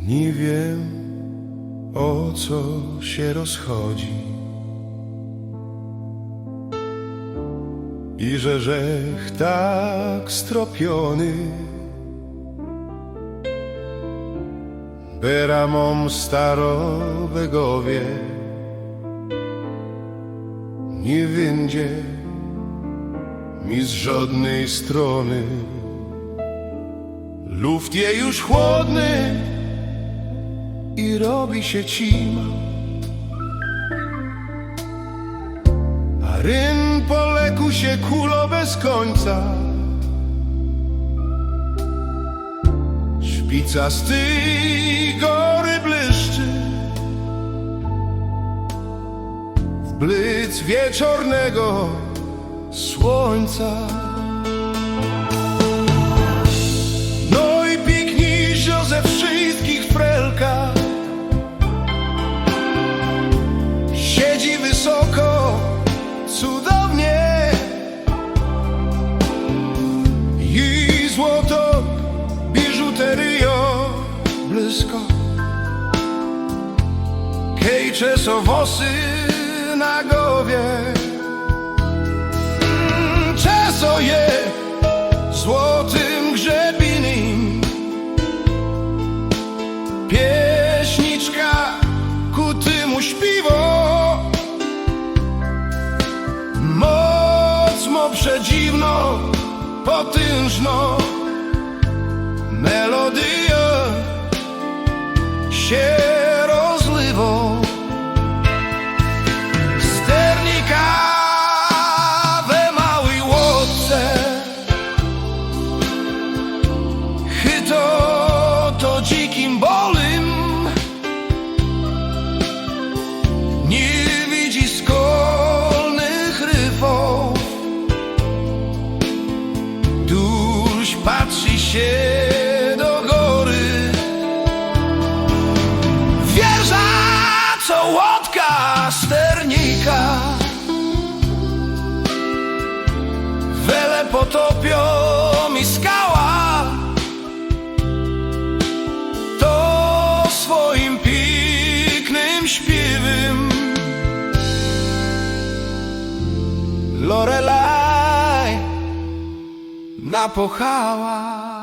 Nie wiem, o co się rozchodzi i że żech tak stropiony. Bera mom staro begowie nie będzie mi z żadnej strony. Luft je już chłodny i robi się cima, a ryn po leku się kulo bez końca. Szpica z tej gory błyszczy w blyc wieczornego słońca. No i piękniejsza ze wszystkich frelka siedzi wysoko, cudownie, i złoto biżuteryjo blisko. Kejcze są włosy na głowie, czeso je złotym grzebinym. Pieśniczka ku tymu śpiwo, mocno przedziwno, potężno melodia się rozlywą. Sternika we małej łodce, chyto to dzikim bolym, nie widzi skolnych ryfów. Duś patrzy się do góry, wieża co łodka sternika. Wele potopią mi skała, to swoim pięknym śpiewem. Lorelai napochała.